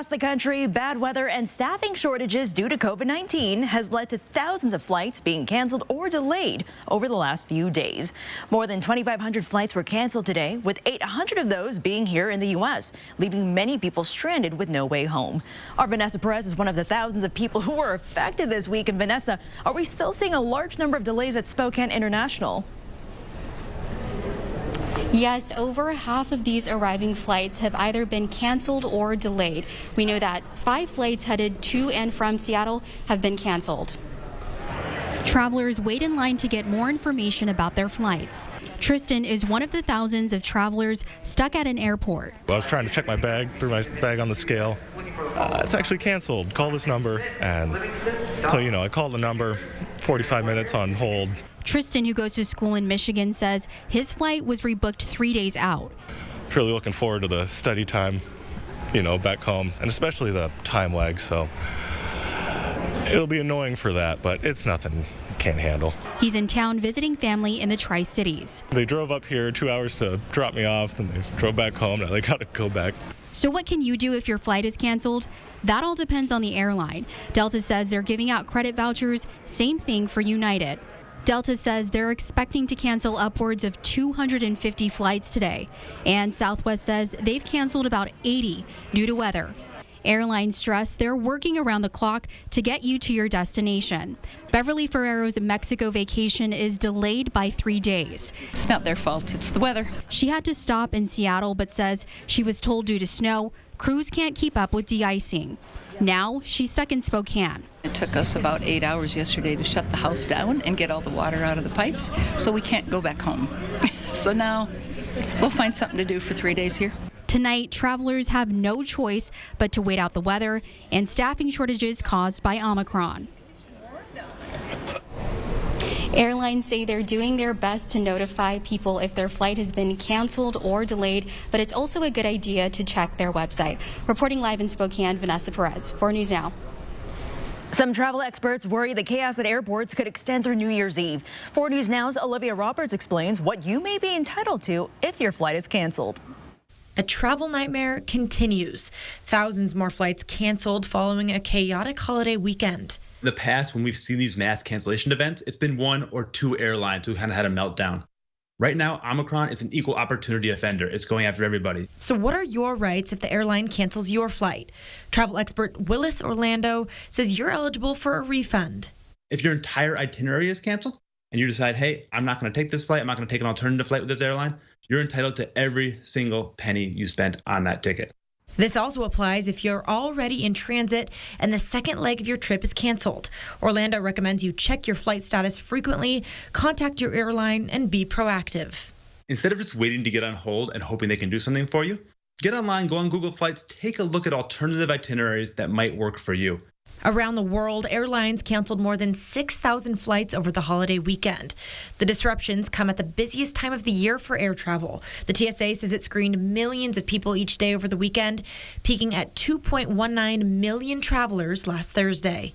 Across the country, bad weather and staffing shortages due to COVID-19 has led to thousands of flights being canceled or delayed over the last few days. More than 2,500 flights were canceled today, with 800 of those being here in the U.S., leaving many people stranded with no way home. Our Vanessa Perez is one of the thousands of people who were affected this week. And Vanessa, are we still seeing a large number of delays at Spokane International? Yes, over half of these arriving flights have either been canceled or delayed. We know that 5 flights headed to and from Seattle have been canceled. Travelers wait in line to get more information about their flights. Tristan is one of the thousands of travelers stuck at an airport. I was trying to check my bag, threw my bag on the scale. It's actually canceled. Call this number. And so, I called the number, 45 minutes on hold. Tristan, who goes to school in Michigan, says his flight was rebooked 3 days out. Really looking forward to the study time, back home, and especially the time lag. So it'll be annoying for that, but it's nothing I can't handle. He's in town visiting family in the Tri-Cities. They drove up here 2 hours to drop me off, and they drove back home. Now they got to go back. So what can you do if your flight is canceled? That all depends on the airline. Delta says they're giving out credit vouchers. Same thing for United. Delta says they're expecting to cancel upwards of 250 flights today. And Southwest says they've canceled about 80 due to weather. Airlines stress they're working around the clock to get you to your destination. Beverly Ferraro's Mexico vacation is delayed by 3 days. It's not their fault, it's the weather. She had to stop in Seattle, but says she was told due to snow, crews can't keep up with de-icing. Now she's stuck in Spokane. It took us about 8 hours yesterday to shut the house down and get all the water out of the pipes, so we can't go back home. So now we'll find something to do for 3 days here. Tonight, travelers have no choice but to wait out the weather and staffing shortages caused by OMICRON. Airlines say they're doing their best to notify people if their flight has been canceled or delayed, but it's also a good idea to check their website. Reporting live in Spokane, Vanessa Perez, 4 News Now. Some travel experts worry the chaos at airports could extend through New Year's Eve. 4 News Now's Olivia Roberts explains what you may be entitled to if your flight is canceled. A travel nightmare continues. Thousands more flights canceled following a chaotic holiday weekend. In the past, when we've seen these mass cancellation events, it's been 1 or 2 airlines who kind of had a meltdown. Right now, OMICRON is an equal opportunity offender. It's going after everybody. So what are your rights if the airline cancels your flight? Travel expert Willis Orlando says you're eligible for a refund. If your entire itinerary is canceled and you decide, hey, I'm not going to take this flight, I'm not going to take an alternative flight with this airline, you're entitled to every single penny you spent on that ticket. This also applies if you're already in transit and the second leg of your trip is canceled. Orlando recommends you check your flight status frequently, contact your airline, and be proactive. Instead of just waiting to get on hold and hoping they can do something for you, get online, go on Google Flights, take a look at alternative itineraries that might work for you. Around the world, airlines canceled more than 6,000 flights over the holiday weekend. The disruptions come at the busiest time of the year for air travel. The TSA says it screened millions of people each day over the weekend, peaking at 2.19 million travelers last Thursday.